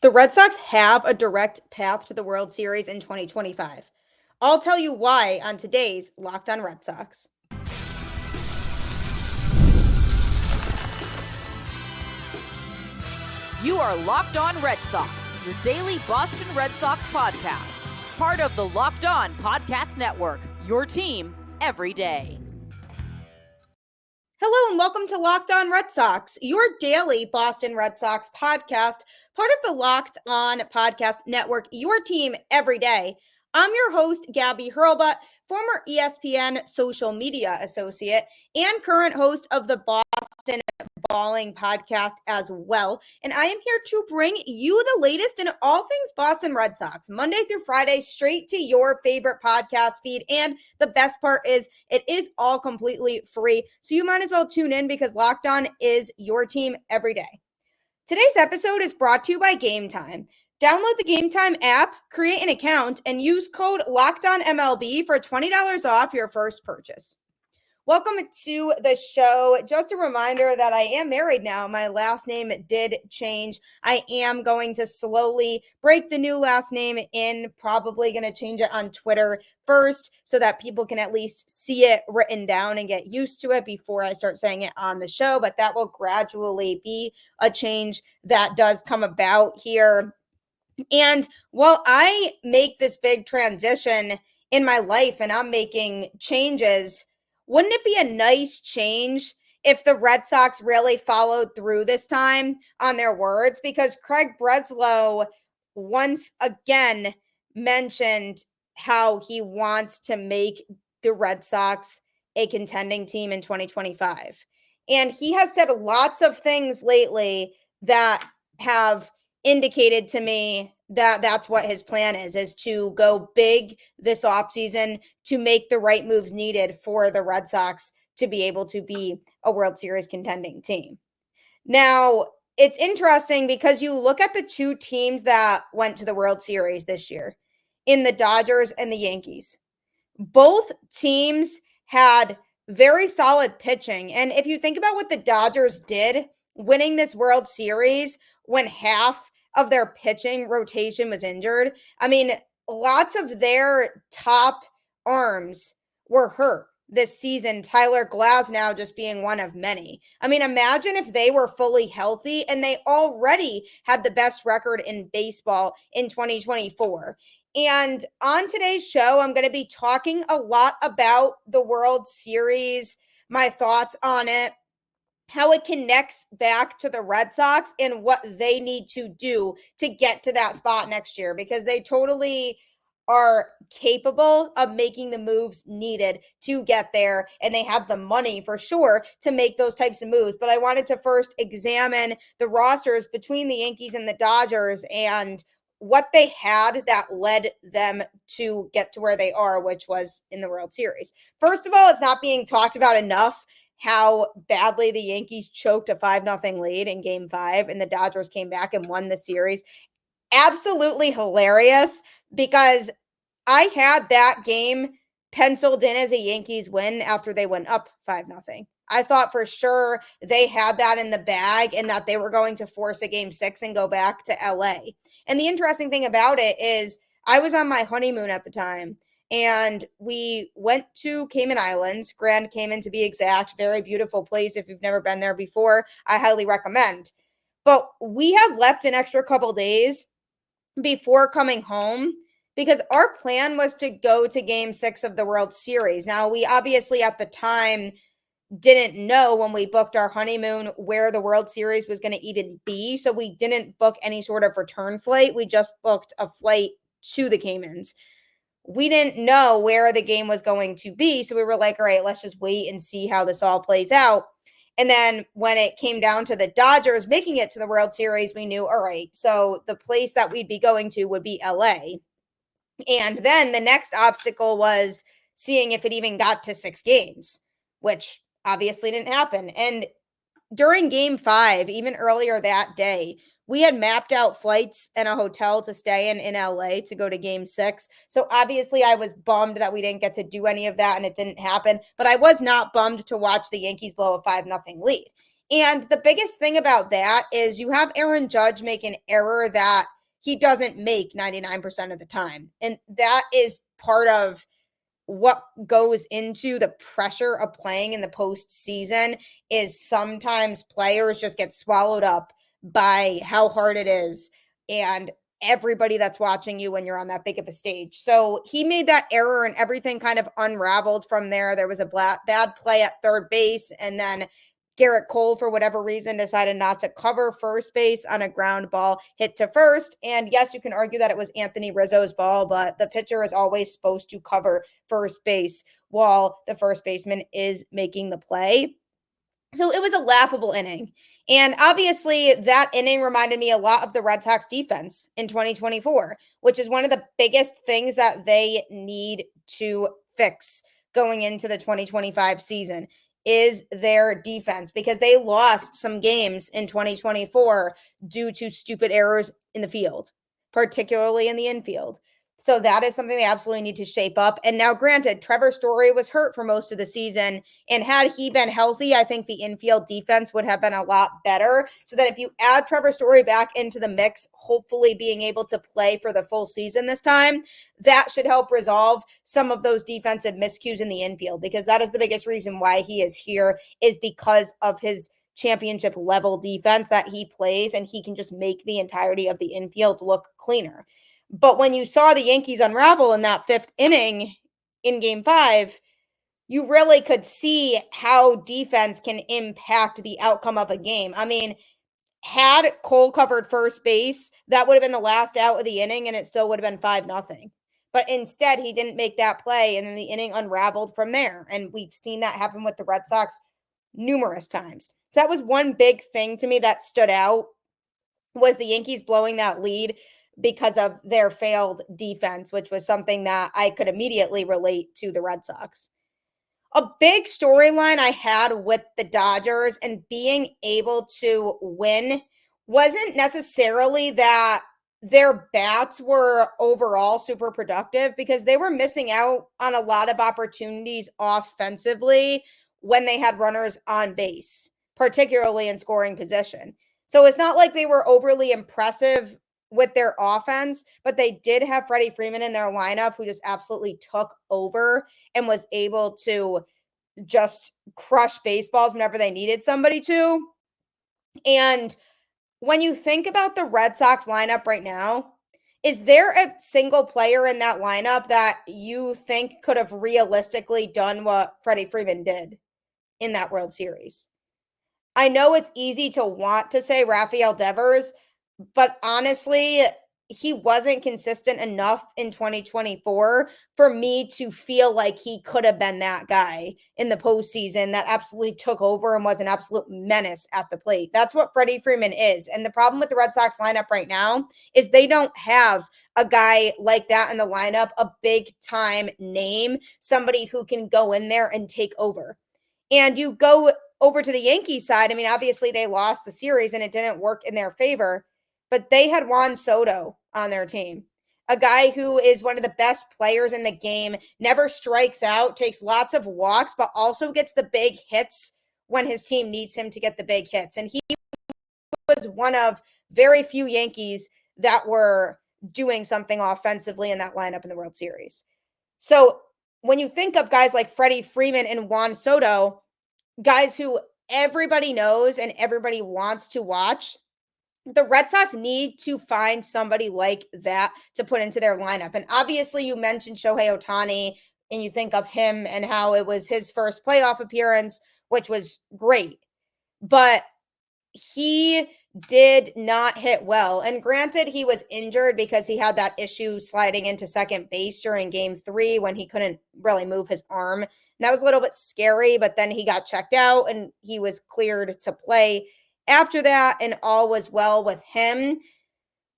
The Red Sox have a direct path to the World Series in 2025. I'll tell you why on today's Locked On Red Sox. You are Locked On Red Sox, your daily Boston Red Sox podcast. Part of the Locked On Podcast Network, your team every day. Hello and welcome to Locked On Red Sox, your daily Boston Red Sox podcast, part of the Locked On Podcast Network, your team every day. I'm your host, Gabby Hurlbut, former ESPN social media associate and current host of the Boston Balling podcast as well. And I am here to bring you the latest in all things Boston Red Sox, Monday through Friday, straight to your favorite podcast feed. And the best part is it is all completely free. So you might as well tune in because Locked On is your team every day. Today's episode is brought to you by Game Time. Download the Game Time app, create an account, and use code LOCKEDONMLB for $20 off your first purchase. Welcome to the show. Just a reminder that I am married now. My last name did change. I am going to slowly break the new last name in, probably going to change it on Twitter first so that people can at least see it written down and get used to it before I start saying it on the show. But that will gradually be a change that does come about here. And while I make this big transition in my life and I'm making changes, wouldn't it be a nice change if the Red Sox really followed through this time on their words? Because Craig Breslow once again mentioned how he wants to make the Red Sox a contending team in 2025. And he has said lots of things lately that have indicated to me that that's what his plan is to go big this offseason to make the right moves needed for the Red Sox to be able to be a World Series contending team. Now, it's interesting because you look at the two teams that went to the World Series this year in the Dodgers and the Yankees. Both teams had very solid pitching. And if you think about what the Dodgers did winning this World Series when half of their pitching rotation was injured. I mean, lots of their top arms were hurt this season. Tyler Glasnow just being one of many. I mean, imagine if they were fully healthy and they already had the best record in baseball in 2024. And on today's show, I'm going to be talking a lot about the World Series, my thoughts on it, how it connects back to the Red Sox and what they need to do to get to that spot next year, because they totally are capable of making the moves needed to get there. And they have the money for sure to make those types of moves. But I wanted to first examine the rosters between the Yankees and the Dodgers and what they had that led them to get to where they are, which was in the World Series. First of all, it's not being talked about enough how badly the Yankees choked a 5-0 lead in Game 5 and the Dodgers came back and won the series. Absolutely hilarious, because I had that game penciled in as a Yankees win after they went up 5-0. I thought for sure they had that in the bag and that they were going to force a Game 6 and go back to LA. And the interesting thing about it is I was on my honeymoon at the time. And we went to Cayman Islands, Grand Cayman to be exact. Very beautiful place. If you've never been there before, I highly recommend. But we had left an extra couple days before coming home because our plan was to go to Game 6 of the World Series. Now, we obviously at the time didn't know when we booked our honeymoon where the World Series was going to even be. So we didn't book any sort of return flight. We just booked a flight to the Caymans. We didn't know where the game was going to be. So we were like, all right, let's just wait and see how this all plays out. And then when it came down to the Dodgers making it to the World Series, we knew, all right, so the place that we'd be going to would be LA. And then the next obstacle was seeing if it even got to 6 games, which obviously didn't happen. And during Game 5, even earlier that day, we had mapped out flights and a hotel to stay in LA to go to Game 6. So obviously I was bummed that we didn't get to do any of that and it didn't happen. But I was not bummed to watch the Yankees blow a 5-0 lead. And the biggest thing about that is you have Aaron Judge make an error that he doesn't make 99% of the time. And that is part of what goes into the pressure of playing in the postseason. Is sometimes players just get swallowed up by how hard it is and everybody that's watching you when you're on that big of a stage. So he made that error and everything kind of unraveled from there. There was a bad play at third base, and then Garrett Cole, for whatever reason, decided not to cover first base on a ground ball hit to first. And yes, you can argue that it was Anthony Rizzo's ball, but the pitcher is always supposed to cover first base while the first baseman is making the play. So it was a laughable inning. And obviously, that inning reminded me a lot of the Red Sox defense in 2024, which is one of the biggest things that they need to fix going into the 2025 season is their defense, because they lost some games in 2024 due to stupid errors in the field, particularly in the infield. So that is something they absolutely need to shape up. And now, granted, Trevor Story was hurt for most of the season. And had he been healthy, I think the infield defense would have been a lot better. So that if you add Trevor Story back into the mix, hopefully being able to play for the full season this time, that should help resolve some of those defensive miscues in the infield, because that is the biggest reason why he is here, is because of his championship level defense that he plays, and he can just make the entirety of the infield look cleaner. But when you saw the Yankees unravel in that fifth inning in game 5, you really could see how defense can impact the outcome of a game. I mean, had Cole covered first base, that would have been the last out of the inning and it still would have been 5-0. But instead, he didn't make that play, and then the inning unraveled from there. And we've seen that happen with the Red Sox numerous times. So that was one big thing to me that stood out, was the Yankees blowing that lead because of their failed defense, which was something that I could immediately relate to the Red Sox. A big storyline I had with the Dodgers and being able to win wasn't necessarily that their bats were overall super productive, because they were missing out on a lot of opportunities offensively when they had runners on base, particularly in scoring position. So it's not like they were overly impressive with their offense, but they did have Freddie Freeman in their lineup, who just absolutely took over and was able to just crush baseballs whenever they needed somebody to. And when you think about the Red Sox lineup right now, is there a single player in that lineup that you think could have realistically done what Freddie Freeman did in that World Series? I know it's easy to want to say Rafael Devers, but honestly, he wasn't consistent enough in 2024 for me to feel like he could have been that guy in the postseason that absolutely took over and was an absolute menace at the plate. That's what Freddie Freeman is. And the problem with the Red Sox lineup right now is they don't have a guy like that in the lineup, a big time name, somebody who can go in there and take over. And you go over to the Yankees side. I mean, obviously they lost the series and it didn't work in their favor, but they had Juan Soto on their team, a guy who is one of the best players in the game, never strikes out, takes lots of walks, but also gets the big hits when his team needs him to get the big hits. And he was one of very few Yankees that were doing something offensively in that lineup in the World Series. So when you think of guys like Freddie Freeman and Juan Soto, guys who everybody knows and everybody wants to watch, the Red Sox need to find somebody like that to put into their lineup. And obviously, you mentioned Shohei Ohtani, and you think of him and how it was his first playoff appearance, which was great. But he did not hit well. And granted, he was injured because he had that issue sliding into second base during game 3 when he couldn't really move his arm. And that was a little bit scary, but then he got checked out and he was cleared to play after that, and all was well with him.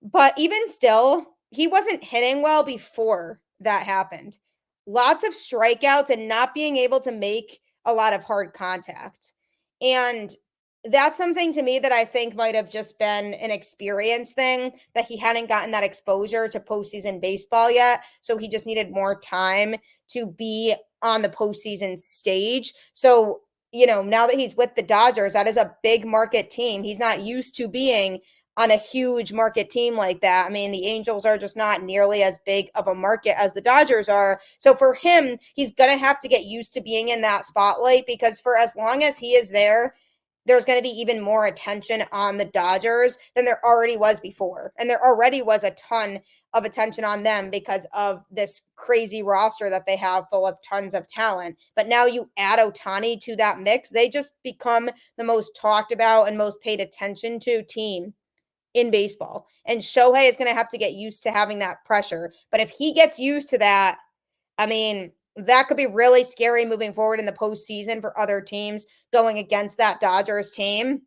But even still, he wasn't hitting well before that happened. Lots of strikeouts and not being able to make a lot of hard contact. And that's something to me that I think might have just been an experience thing, that he hadn't gotten that exposure to postseason baseball yet. So he just needed more time to be on the postseason stage. So, now that he's with the Dodgers, that is a big market team. He's not used to being on a huge market team like that. I mean, the Angels are just not nearly as big of a market as the Dodgers are. So for him, he's going to have to get used to being in that spotlight, because for as long as he is there, there's going to be even more attention on the Dodgers than there already was before. And there already was a ton of attention on them because of this crazy roster that they have full of tons of talent. But now you add Ohtani to that mix, they just become the most talked about and most paid attention to team in baseball. And Shohei is going to have to get used to having that pressure. But if he gets used to that, I mean, that could be really scary moving forward in the postseason for other teams going against that Dodgers team.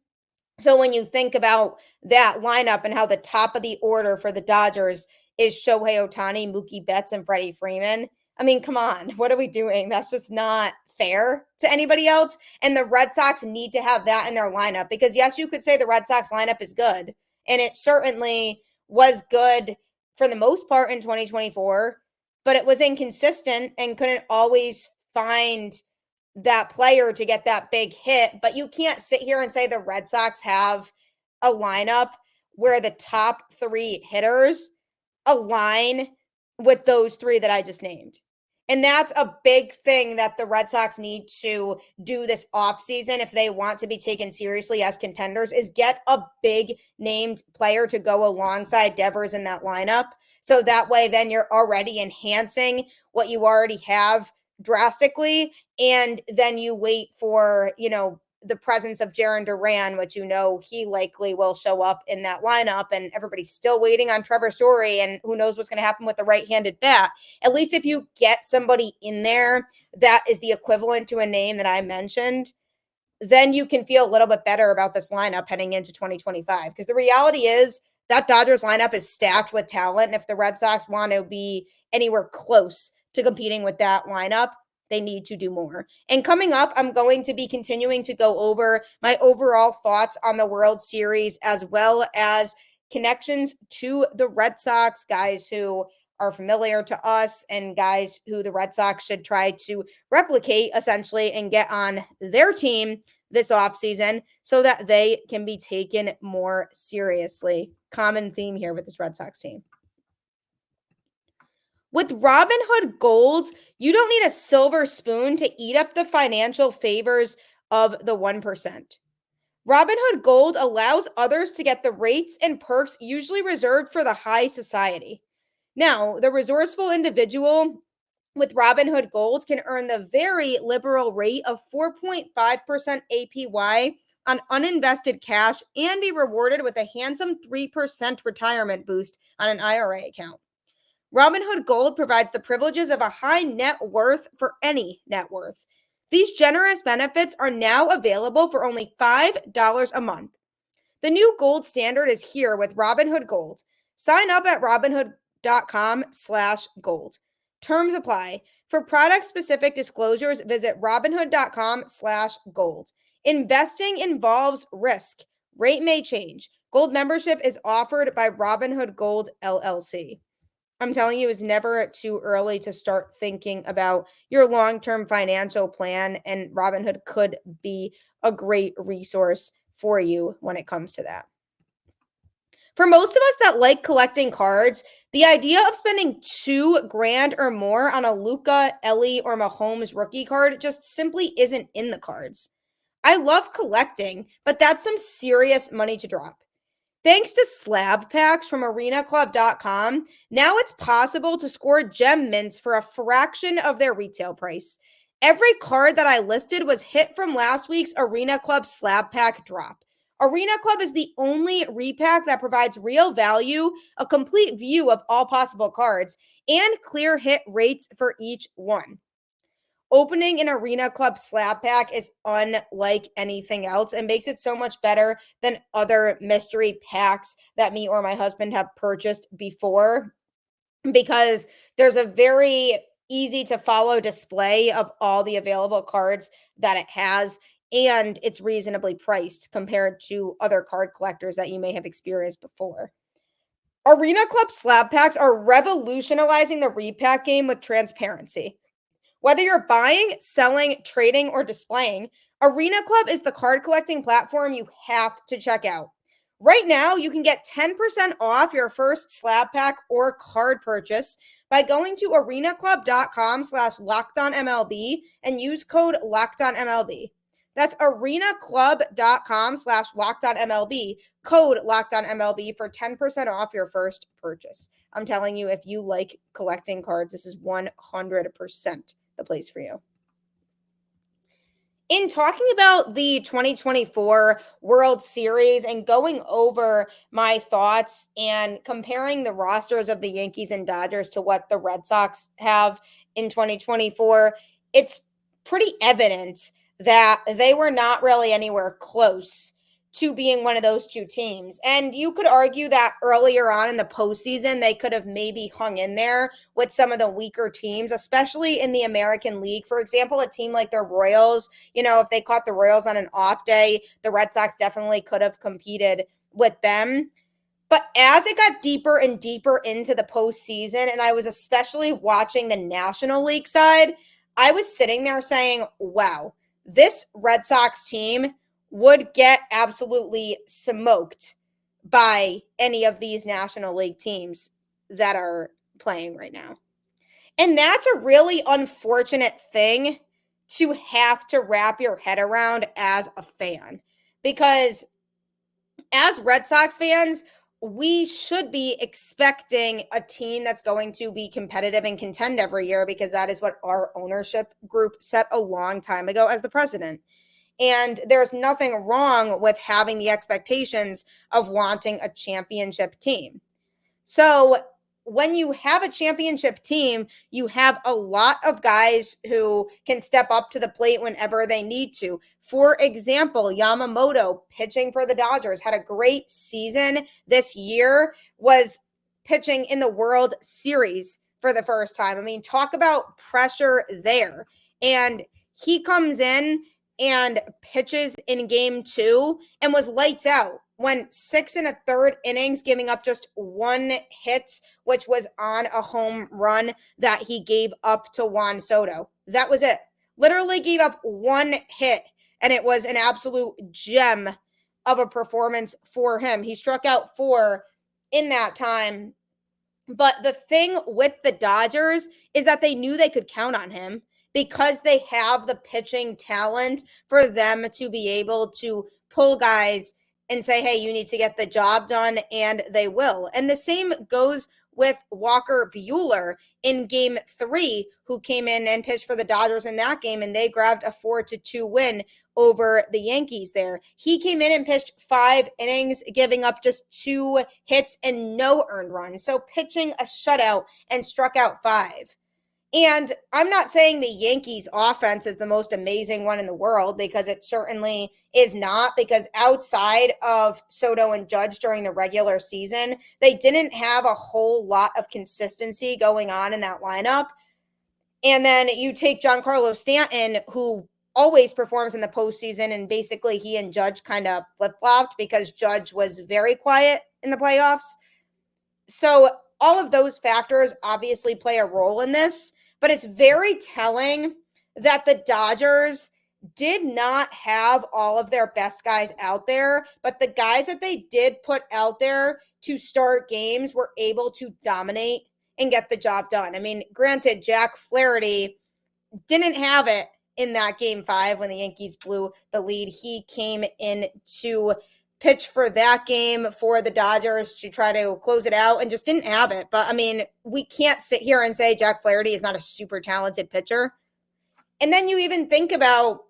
So when you think about that lineup and how the top of the order for the Dodgers is Shohei Ohtani, Mookie Betts, and Freddie Freeman, I mean, come on, what are we doing? That's just not fair to anybody else. And the Red Sox need to have that in their lineup, because yes, you could say the Red Sox lineup is good, and it certainly was good for the most part in 2024, but it was inconsistent and couldn't always find that player to get that big hit. But you can't sit here and say the Red Sox have a lineup where the top three hitters align with those three that I just named. And that's a big thing that the Red Sox need to do this offseason if they want to be taken seriously as contenders, is get a big named player to go alongside Devers in that lineup. So that way, then you're already enhancing what you already have drastically. And then you wait for, the presence of Jarren Duran, which he likely will show up in that lineup, and everybody's still waiting on Trevor Story, and who knows what's going to happen with the right-handed bat. At least if you get somebody in there that is the equivalent to a name that I mentioned, then you can feel a little bit better about this lineup heading into 2025. Because the reality is that Dodgers lineup is stacked with talent, and if the Red Sox want to be anywhere close to competing with that lineup, they need to do more. And coming up, I'm going to be continuing to go over my overall thoughts on the World Series, as well as connections to the Red Sox, guys who are familiar to us and guys who the Red Sox should try to replicate essentially and get on their team this offseason so that they can be taken more seriously. Common theme here with this Red Sox team. With Robinhood Gold, you don't need a silver spoon to eat up the financial favors of the 1%. Robinhood Gold allows others to get the rates and perks usually reserved for the high society. Now, the resourceful individual with Robinhood Gold can earn the very liberal rate of 4.5% APY on uninvested cash and be rewarded with a handsome 3% retirement boost on an IRA account. Robinhood Gold provides the privileges of a high net worth for any net worth. These generous benefits are now available for only $5 a month. The new gold standard is here with Robinhood Gold. Sign up at robinhood.com/gold. Terms apply. For product-specific disclosures, visit robinhood.com/gold. Investing involves risk. Rate may change. Gold membership is offered by Robinhood Gold LLC. I'm telling you, it's never too early to start thinking about your long-term financial plan, and Robinhood could be a great resource for you when it comes to that. For most of us that like collecting cards, the idea of spending $2,000 or more on a Luka, Ellie, or Mahomes rookie card just simply isn't in the cards. I love collecting, but that's some serious money to drop. Thanks to slab packs from arenaclub.com, now it's possible to score gem mints for a fraction of their retail price. Every card that I listed was hit from last week's Arena Club slab pack drop. Arena Club is the only repack that provides real value, a complete view of all possible cards, and clear hit rates for each one. Opening an Arena Club slab pack is unlike anything else and makes it so much better than other mystery packs that me or my husband have purchased before, because there's a very easy to follow display of all the available cards that it has, and it's reasonably priced compared to other card collectors that you may have experienced before. Arena Club slab packs are revolutionizing the repack game with transparency. Whether you're buying, selling, trading, or displaying, Arena Club is the card collecting platform you have to check out. Right now, you can get 10% off your first slab pack or card purchase by going to arenaclub.com/lockedonmlb and use code LockedOnMLB. That's arenaclub.com/lockedonmlb, code LockedOnMLB for 10% off your first purchase. I'm telling you, if you like collecting cards, this is 100% the place for you. In talking about the 2024 World Series and going over my thoughts and comparing the rosters of the Yankees and Dodgers to what the Red Sox have in 2024, it's pretty evident that they were not really anywhere close to being one of those two teams. And you could argue that earlier on in the postseason, they could have maybe hung in there with some of the weaker teams, especially in the American League. For example, a team like the Royals, if they caught the Royals on an off day, the Red Sox definitely could have competed with them. But as it got deeper and deeper into the postseason, and I was especially watching the National League side, I was sitting there saying, wow, this Red Sox team would get absolutely smoked by any of these National League teams that are playing right now. And that's a really unfortunate thing to have to wrap your head around as a fan, because as Red Sox fans, we should be expecting a team that's going to be competitive and contend every year, because that is what our ownership group set a long time ago as the precedent. And there's nothing wrong with having the expectations of wanting a championship team. So when you have a championship team, you have a lot of guys who can step up to the plate whenever they need to. For example, Yamamoto, pitching for the Dodgers, had a great season this year, was pitching in the World Series for the first time. I mean, talk about pressure there. And he comes in and pitches in game 2 and was lights out. Went 6 1/3 innings, giving up just 1 hit, which was on a home run that he gave up to Juan Soto. That was it. Literally gave up 1 hit, and it was an absolute gem of a performance for him. He struck out 4 in that time. But the thing with the Dodgers is that they knew they could count on him, because they have the pitching talent for them to be able to pull guys and say, hey, you need to get the job done, and they will. And the same goes with Walker Buehler in game 3, who came in and pitched for the Dodgers in that game, and they grabbed a 4-2 win over the Yankees there. He came in and pitched 5 innings, giving up just 2 hits and no earned runs. So pitching a shutout and struck out 5. And I'm not saying the Yankees offense is the most amazing one in the world, because it certainly is not, because outside of Soto and Judge during the regular season, they didn't have a whole lot of consistency going on in that lineup. And then you take Giancarlo Stanton, who always performs in the postseason, and basically he and Judge kind of flip-flopped because Judge was very quiet in the playoffs. So all of those factors obviously play a role in this, but it's very telling that the Dodgers did not have all of their best guys out there, but the guys that they did put out there to start games were able to dominate and get the job done. I mean, granted, Jack Flaherty didn't have it in that game 5 when the Yankees blew the lead. He came in to pitch for that game for the Dodgers to try to close it out and just didn't have it. But I mean, we can't sit here and say Jack Flaherty is not a super talented pitcher. And then you even think about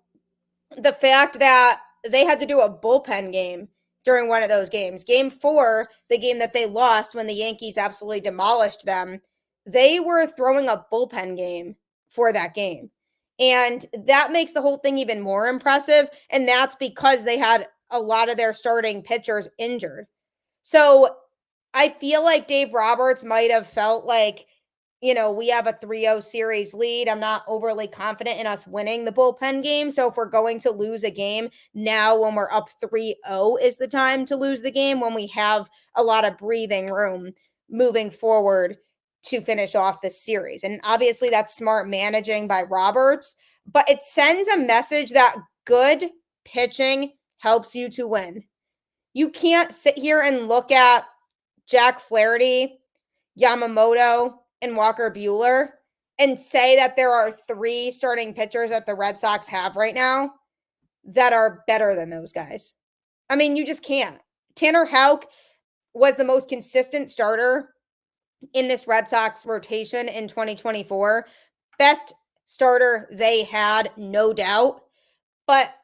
the fact that they had to do a bullpen game during one of those games. Game 4, the game that they lost when the Yankees absolutely demolished them, they were throwing a bullpen game for that game. And that makes the whole thing even more impressive. And that's because they had a lot of their starting pitchers injured. So I feel like Dave Roberts might have felt like, we have a 3-0 series lead. I'm not overly confident in us winning the bullpen game. So if we're going to lose a game now, when we're up 3-0 is the time to lose the game, when we have a lot of breathing room moving forward to finish off this series. And obviously that's smart managing by Roberts, but it sends a message that good pitching helps you to win. You can't sit here and look at Jack Flaherty, Yamamoto, and Walker Buehler and say that there are 3 starting pitchers that the Red Sox have right now that are better than those guys. I mean, you just can't. Tanner Houck was the most consistent starter in this Red Sox rotation in 2024. Best starter they had, no doubt. But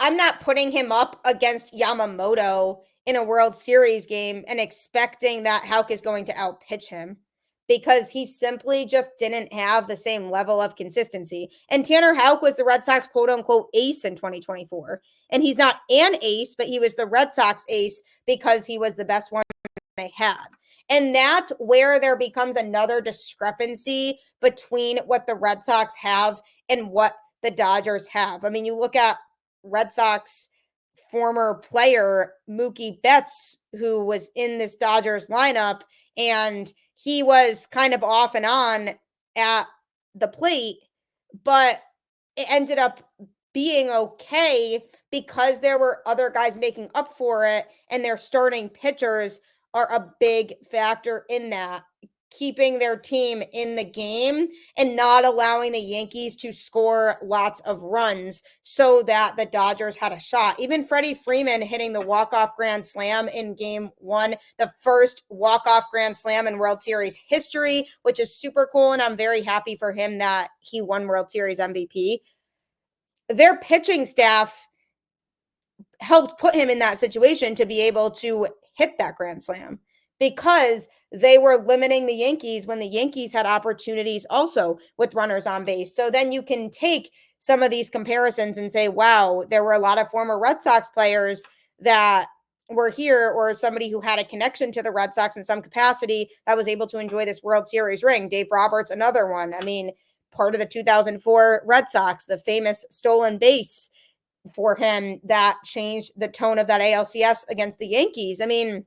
I'm not putting him up against Yamamoto in a World Series game and expecting that Houck is going to outpitch him because he simply just didn't have the same level of consistency. And Tanner Houck was the Red Sox quote unquote ace in 2024. And he's not an ace, but he was the Red Sox ace because he was the best one they had. And that's where there becomes another discrepancy between what the Red Sox have and what the Dodgers have. I mean, you look at Red Sox former player Mookie Betts, who was in this Dodgers lineup, and he was kind of off and on at the plate, but it ended up being okay because there were other guys making up for it, and their starting pitchers are a big factor in that, keeping their team in the game and not allowing the Yankees to score lots of runs so that the Dodgers had a shot. Even Freddie Freeman hitting the walk-off grand slam in game 1, the first walk-off grand slam in World Series history, which is super cool, and I'm very happy for him that he won World Series MVP. Their pitching staff helped put him in that situation to be able to hit that grand slam because they were limiting the Yankees when the Yankees had opportunities also with runners on base. So then you can take some of these comparisons and say, wow, there were a lot of former Red Sox players that were here, or somebody who had a connection to the Red Sox in some capacity that was able to enjoy this World Series ring. Dave Roberts, another one. I mean, part of the 2004 Red Sox, the famous stolen base for him that changed the tone of that ALCS against the Yankees. I mean,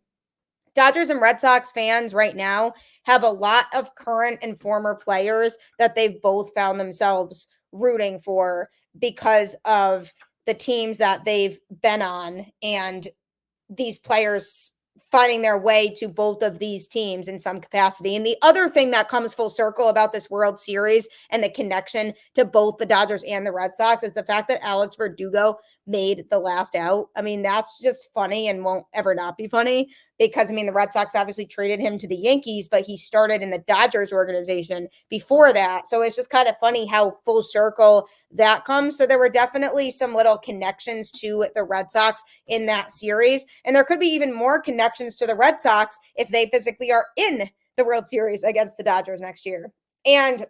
Dodgers and Red Sox fans right now have a lot of current and former players that they've both found themselves rooting for because of the teams that they've been on, and these players finding their way to both of these teams in some capacity. And the other thing that comes full circle about this World Series and the connection to both the Dodgers and the Red Sox is the fact that Alex Verdugo made the last out. I mean, that's just funny and won't ever not be funny because, I mean, the Red Sox obviously traded him to the Yankees, but he started in the Dodgers organization before that. So it's just kind of funny how full circle that comes. So there were definitely some little connections to the Red Sox in that series. And there could be even more connections to the Red Sox if they physically are in the World Series against the Dodgers next year. And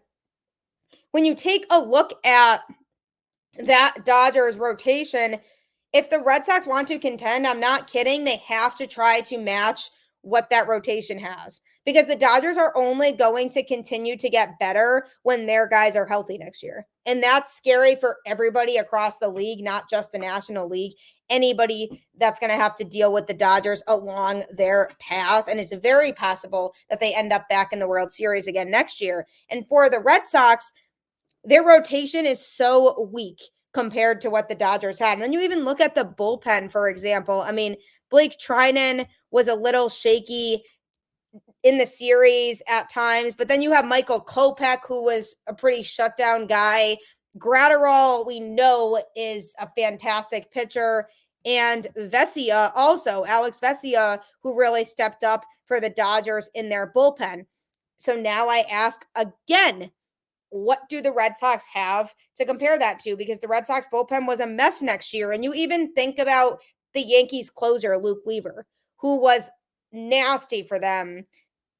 when you take a look at that Dodgers rotation, if the Red Sox want to contend, I'm not kidding, they have to try to match what that rotation has, because the Dodgers are only going to continue to get better when their guys are healthy next year. And that's scary for everybody across the league, not just the National League. Anybody that's going to have to deal with the Dodgers along their path. And it's very possible that they end up back in the World Series again next year. And for the Red Sox, their rotation is so weak compared to what the Dodgers had. And then you even look at the bullpen, for example. I mean, Blake Trinan was a little shaky in the series at times, but then you have Michael Kopech, who was a pretty shutdown guy. Gratterall, we know, is a fantastic pitcher. And Vesia also, Alex Vesia, who really stepped up for the Dodgers in their bullpen. So now I ask again, what do the Red Sox have to compare that to? Because the Red Sox bullpen was a mess next year. And you even think about the Yankees closer, Luke Weaver, who was nasty for them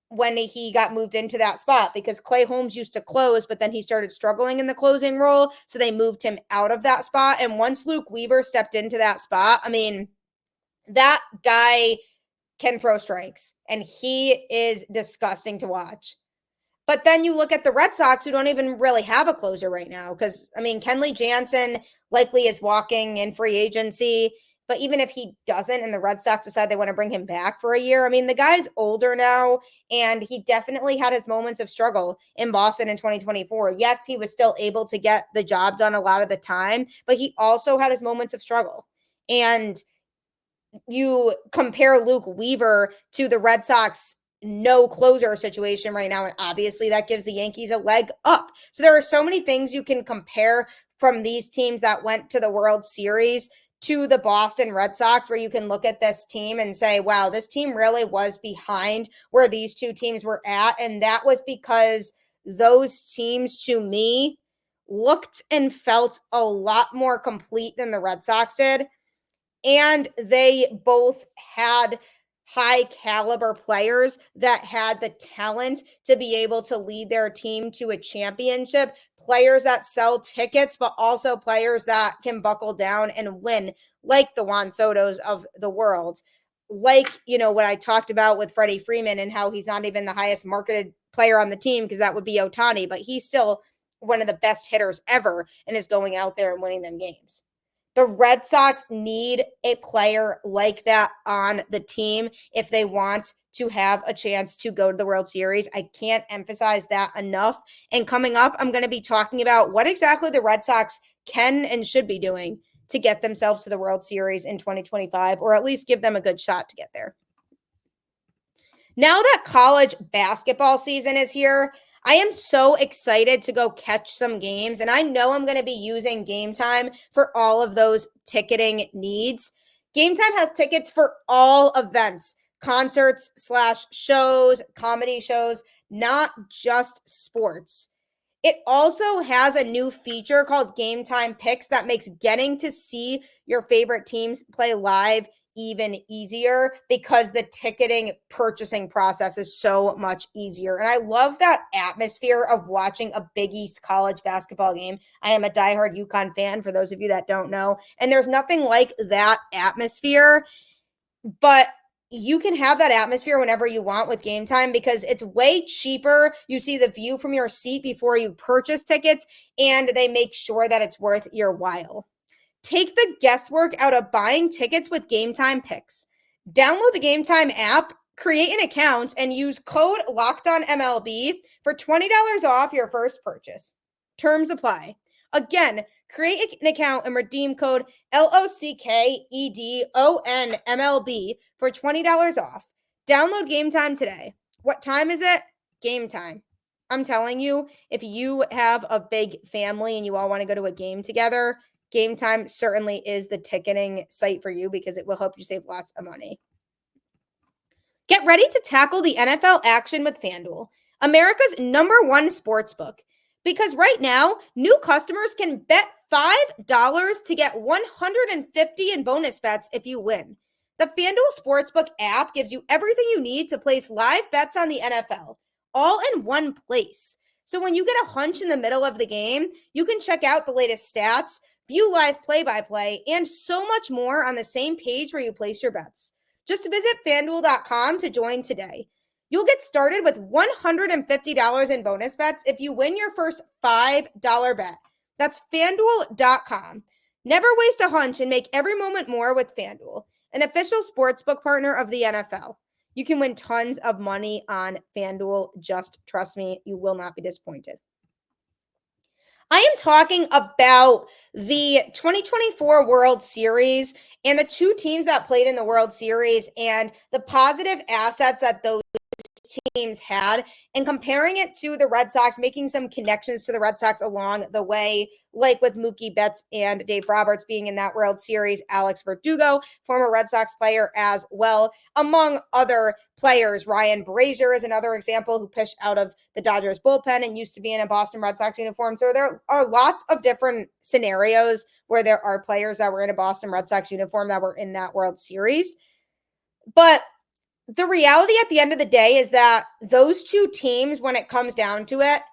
when he got moved into that spot, because Clay Holmes used to close, but then he started struggling in the closing role. So they moved him out of that spot. And once Luke Weaver stepped into that spot, I mean, that guy can throw strikes, and he is disgusting to watch. But then you look at the Red Sox, who don't even really have a closer right now. Because, I mean, Kenley Jansen likely is walking in free agency. But even if he doesn't, and the Red Sox decide they want to bring him back for a year, I mean, the guy's older now, and he definitely had his moments of struggle in Boston in 2024. Yes, he was still able to get the job done a lot of the time, but he also had his moments of struggle. And you compare Luke Weaver to the Red Sox no closer situation right now, and obviously that gives the Yankees a leg up. So there are so many things you can compare from these teams that went to the World Series to the Boston Red Sox, where you can look at this team and say, wow, this team really was behind where these two teams were at. And that was because those teams, to me, looked and felt a lot more complete than the Red Sox did. And they both had high caliber players that had the talent to be able to lead their team to a championship, players that sell tickets, but also players that can buckle down and win, like the Juan Sotos of the world. Like, what I talked about with Freddie Freeman and how he's not even the highest marketed player on the team, because that would be Ohtani, but he's still one of the best hitters ever and is going out there and winning them games. The Red Sox need a player like that on the team if they want to have a chance to go to the World Series. I can't emphasize that enough. And coming up, I'm going to be talking about what exactly the Red Sox can and should be doing to get themselves to the World Series in 2025, or at least give them a good shot to get there. Now that college basketball season is here, I am so excited to go catch some games, and I know I'm going to be using Game Time for all of those ticketing needs. Game Time has tickets for all events, concerts / shows, comedy shows, not just sports. It also has a new feature called Game Time Picks that makes getting to see your favorite teams play live even easier, because the ticketing purchasing process is so much easier. And I love that atmosphere of watching a Big East college basketball game. I am a diehard UConn fan, for those of you that don't know. And there's nothing like that atmosphere, but you can have that atmosphere whenever you want with Game Time, because it's way cheaper. You see the view from your seat before you purchase tickets, and they make sure that it's worth your while. Take the guesswork out of buying tickets with Game Time Picks. Download the Game Time app, create an account, and use code LOCKEDONMLB for $20 off your first purchase. Terms apply. Again, create an account and redeem code LOCKEDONMLB for $20 off. Download Game Time today. What time is it? Game time. I'm telling you, if you have a big family and you all want to go to a game together, Game Time certainly is the ticketing site for you, because it will help you save lots of money. Get ready to tackle the NFL action with FanDuel, America's #1 sportsbook. Because right now, new customers can bet $5 to get $150 in bonus bets if you win. The FanDuel Sportsbook app gives you everything you need to place live bets on the NFL, all in one place. So when you get a hunch in the middle of the game, you can check out the latest stats, view live play-by-play, and so much more on the same page where you place your bets. Just visit FanDuel.com to join today. You'll get started with $150 in bonus bets if you win your first $5 bet. That's FanDuel.com. Never waste a hunch and make every moment more with FanDuel, an official sportsbook partner of the NFL. You can win tons of money on FanDuel. Just trust me, you will not be disappointed. I am talking about the 2024 World Series and the two teams that played in the World Series and the positive assets that those teams had, and comparing it to the Red Sox, making some connections to the Red Sox along the way, like with Mookie Betts and Dave Roberts being in that World Series, Alex Verdugo, former Red Sox player as well, among other players. Ryan Brazier is another example, who pitched out of the Dodgers bullpen and used to be in a Boston Red Sox uniform. So there are lots of different scenarios where there are players that were in a Boston Red Sox uniform that were in that World Series. But the reality at the end of the day is that those two teams, when it comes down to it,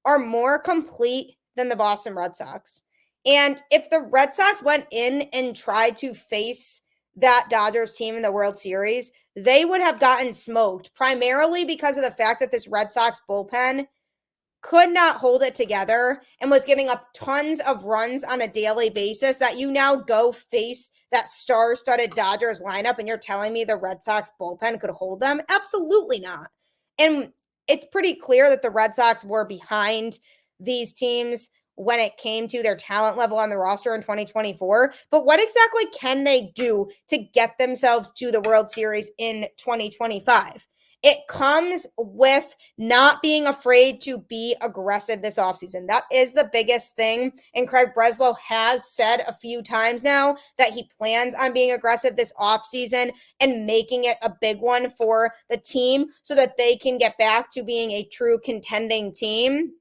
are more complete than the Boston Red Sox. And if the Red Sox went in and tried to face that Dodgers team in the World Series, they would have gotten smoked, primarily because of the fact that this Red Sox bullpen could not hold it together and was giving up tons of runs on a daily basis, that you now go face that star-studded Dodgers lineup and you're telling me the Red Sox bullpen could hold them? Absolutely not. And it's pretty clear that the Red Sox were behind these teams when it came to their talent level on the roster in 2024. But what exactly can they do to get themselves to the World Series in 2025? It comes with not being afraid to be aggressive this offseason. That is the biggest thing. And Craig Breslow has said a few times now that he plans on being aggressive this offseason and making it a big one for the team so that they can get back to being a true contending team.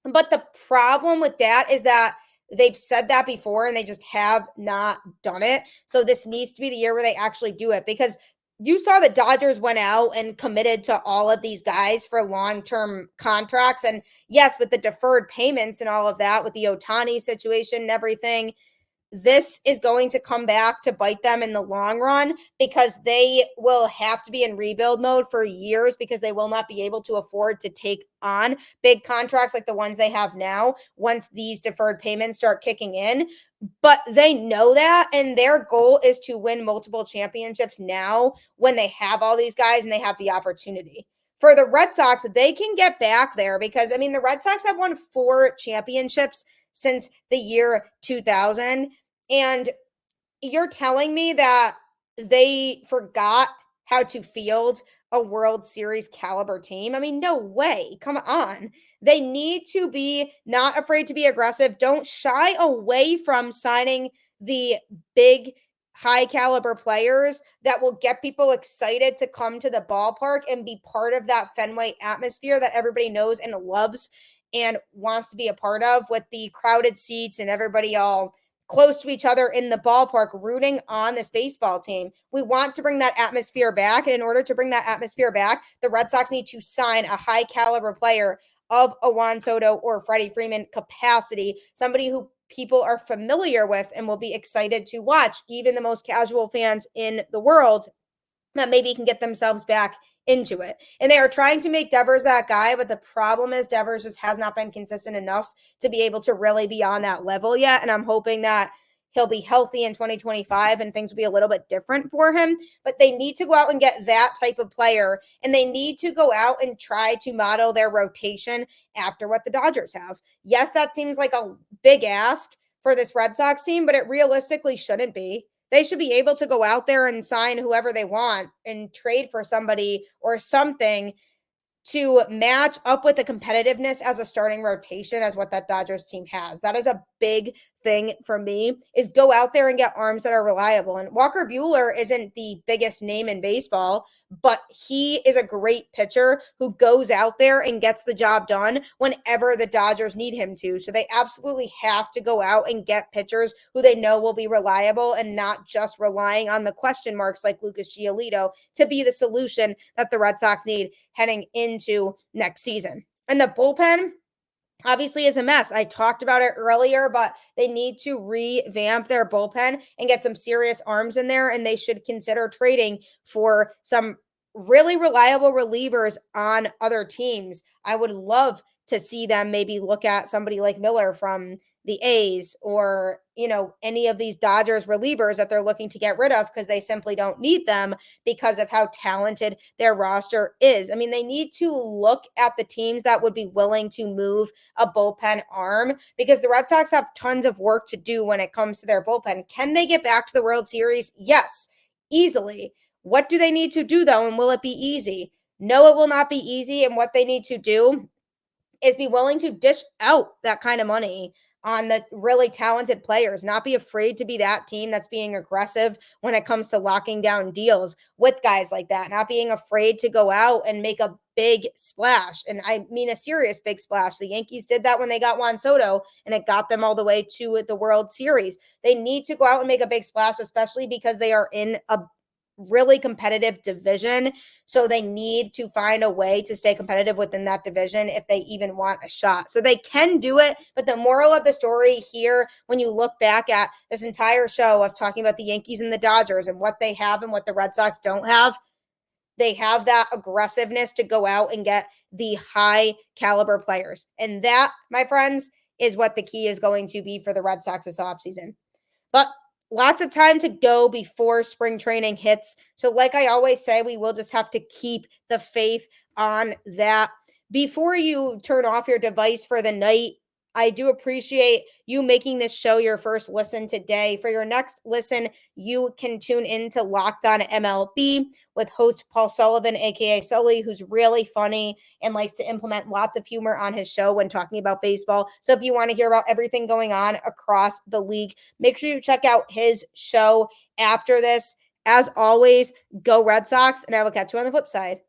But the problem with that is that they've said that before and they just have not done it. So this needs to be the year where they actually do it, because you saw the Dodgers went out and committed to all of these guys for long-term contracts. And yes, with the deferred payments and all of that, with the Ohtani situation and everything, this is going to come back to bite them in the long run, because they will have to be in rebuild mode for years, because they will not be able to afford to take on big contracts like the ones they have now once these deferred payments start kicking in. But they know that, and their goal is to win multiple championships now when they have all these guys and they have the opportunity. For the Red Sox, they can get back there because, I mean, the Red Sox have won 4 championships since the year 2000. And you're telling me that they forgot how to field a World Series caliber team? I mean, no way. Come on. They need to be not afraid to be aggressive. Don't shy away from signing the big, high caliber players that will get people excited to come to the ballpark and be part of that Fenway atmosphere that everybody knows and loves and wants to be a part of, with the crowded seats and everybody all close to each other in the ballpark rooting on this baseball team. We want to bring that atmosphere back. And in order to bring that atmosphere back, the Red Sox need to sign a high caliber player of a Juan Soto or Freddie Freeman capacity, somebody who people are familiar with and will be excited to watch, even the most casual fans in the world, that maybe can get themselves back into it. And they are trying to make Devers that guy, but the problem is Devers just has not been consistent enough to be able to really be on that level yet. And I'm hoping that he'll be healthy in 2025 and things will be a little bit different for him. But they need to go out and get that type of player, and they need to go out and try to model their rotation after what the Dodgers have. Yes, that seems like a big ask for this Red Sox team, but it realistically shouldn't be. They should be able to go out there and sign whoever they want and trade for somebody or something to match up with the competitiveness as a starting rotation as what that Dodgers team has. That is a big thing for me, is go out there and get arms that are reliable. And Walker Buehler isn't the biggest name in baseball, but he is a great pitcher who goes out there and gets the job done whenever the Dodgers need him to. So they absolutely have to go out and get pitchers who they know will be reliable and not just relying on the question marks like Lucas Giolito to be the solution that the Red Sox need heading into next season. And the bullpen obviously is a mess. I talked about it earlier, but they need to revamp their bullpen and get some serious arms in there, and they should consider trading for some really reliable relievers on other teams. I would love to see them maybe look at somebody like Miller from the A's, or, any of these Dodgers relievers that they're looking to get rid of because they simply don't need them because of how talented their roster is. I mean, they need to look at the teams that would be willing to move a bullpen arm, because the Red Sox have tons of work to do when it comes to their bullpen. Can they get back to the World Series? Yes, easily. What do they need to do, though, and will it be easy? No, it will not be easy, and what they need to do is be willing to dish out that kind of money on the really talented players, not be afraid to be that team that's being aggressive when it comes to locking down deals with guys like that, not being afraid to go out and make a big splash. And I mean a serious big splash. The Yankees did that when they got Juan Soto, and it got them all the way to the World Series. They need to go out and make a big splash, especially because they are in a really competitive division. So they need to find a way to stay competitive within that division if they even want a shot. So they can do it. But the moral of the story here, when you look back at this entire show of talking about the Yankees and the Dodgers and what they have and what the Red Sox don't have, they have that aggressiveness to go out and get the high caliber players. And that, my friends, is what the key is going to be for the Red Sox this offseason. But lots of time to go before spring training hits. So like I always say, we will just have to keep the faith on that. Before you turn off your device for the night, I do appreciate you making this show your first listen today. For your next listen, you can tune into Locked On MLB with host Paul Sullivan, aka Sully, who's really funny and likes to implement lots of humor on his show when talking about baseball. So if you want to hear about everything going on across the league, make sure you check out his show after this. As always, go Red Sox, and I will catch you on the flip side.